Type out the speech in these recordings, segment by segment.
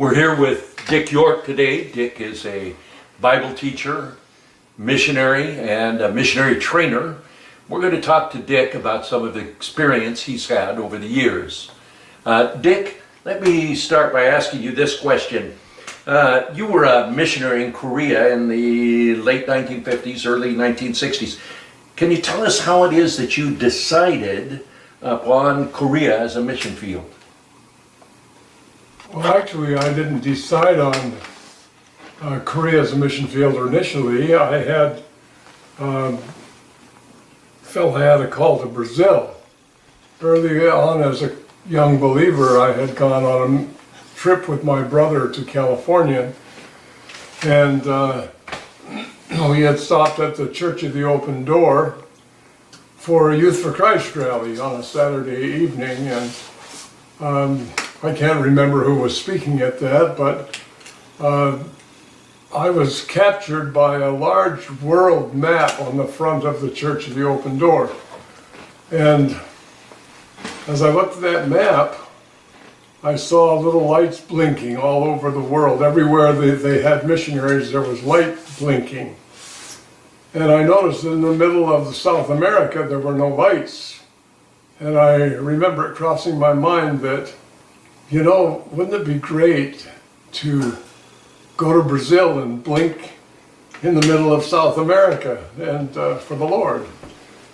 We're here with Dick York today. Dick is a Bible teacher, missionary, and a missionary trainer. We're going to talk to Dick about some of the experience he's had over the years. Dick, let me start by asking you this question. You were a missionary in Korea in the late 1950s, early 1960s. Can you tell us how it is that you decided upon Korea as a mission field? Well, actually, I didn't decide on Korea as a mission field initially. I had felt I had a call to Brazil. Early on, as a young believer, I had gone on a trip with my brother to California, and we had stopped at the Church of the Open Door for a Youth for Christ rally on a Saturday evening, and I can't remember who was speaking at that, but I was captured by a large world map on the front of the Church of the Open Door. And as I looked at that map, I saw little lights blinking all over the world. Everywhere they had missionaries, there was light blinking. And I noticed in the middle of South America, there were no lights. And I remember it crossing my mind that, you know, wouldn't it be great to go to Brazil and blink in the middle of South America and for the Lord?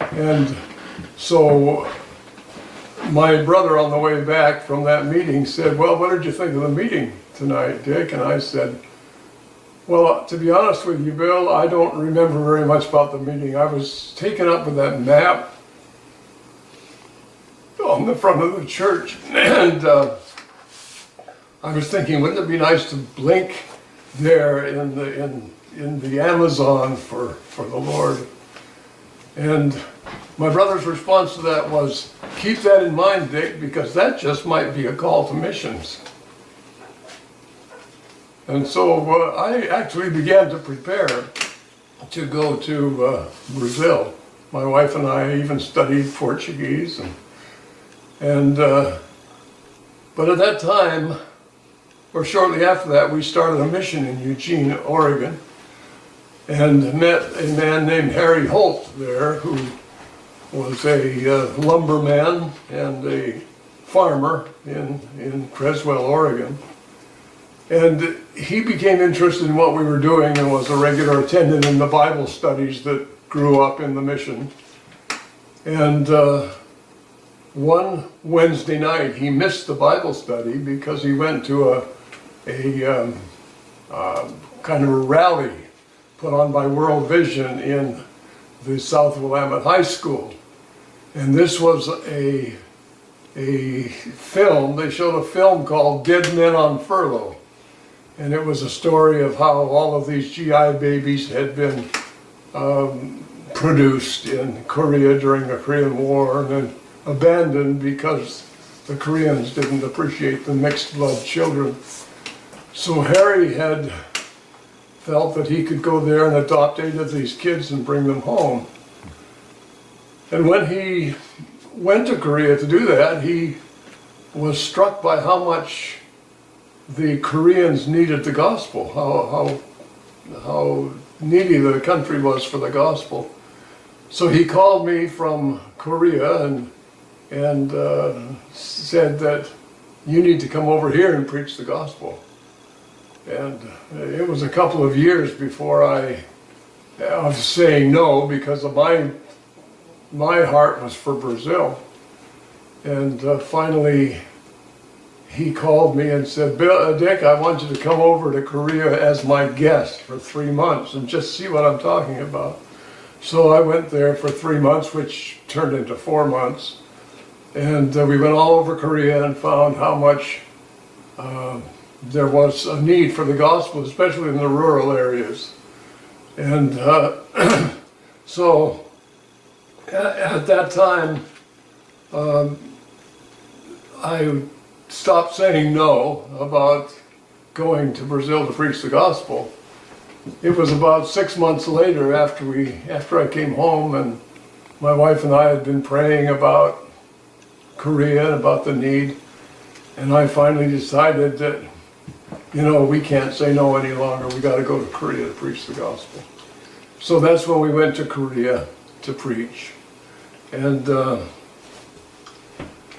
And so my brother on the way back from that meeting said, well, what did you think of the meeting tonight, Dick? And I said, well, to be honest with you, Bill, I don't remember very much about the meeting. I was taken up with that map on the front of the church, and I was thinking, wouldn't it be nice to blink there in the Amazon for the Lord? And my brother's response to that was, keep that in mind, Dick, because that just might be a call to missions. And so I actually began to prepare to go to Brazil. My wife and I even studied Portuguese, but at that time, or shortly after that, we started a mission in Eugene, Oregon, and met a man named Harry Holt there, who was a lumberman and a farmer in Creswell, Oregon. And he became interested in what we were doing and was a regular attendant in the Bible studies that grew up in the mission. And one Wednesday night, he missed the Bible study because he went to a kind of a rally put on by World Vision in the South Willamette High School. And this was a film. They showed a film called Dead Men on Furlough. And it was a story of how all of these GI babies had been produced in Korea during the Korean War and then abandoned because the Koreans didn't appreciate the mixed blood children. So Harry had felt that he could go there and adopt 8 of these kids and bring them home. And when he went to Korea to do that, he was struck by how much the Koreans needed the gospel, how needy the country was for the gospel. So he called me from Korea and said that you need to come over here and preach the gospel. And it was a couple of years before I was saying no, because of my heart was for Brazil. And finally he called me and said, Dick, I want you to come over to Korea as my guest for 3 months and just see what I'm talking about. So I went there for 3 months, which turned into 4 months. And we went all over Korea and found how much there was a need for the gospel, especially in the rural areas. And so at that time, I stopped saying no about going to Brazil to preach the gospel. It was about 6 months later after I came home, and my wife and I had been praying about Korea and about the need, and I finally decided that you know, we can't say no any longer, we gotta go to Korea to preach the gospel. So that's when we went to Korea to preach. And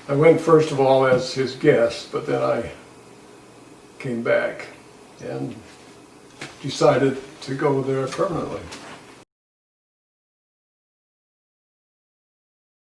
I went first of all as his guest, but then I came back and decided to go there permanently.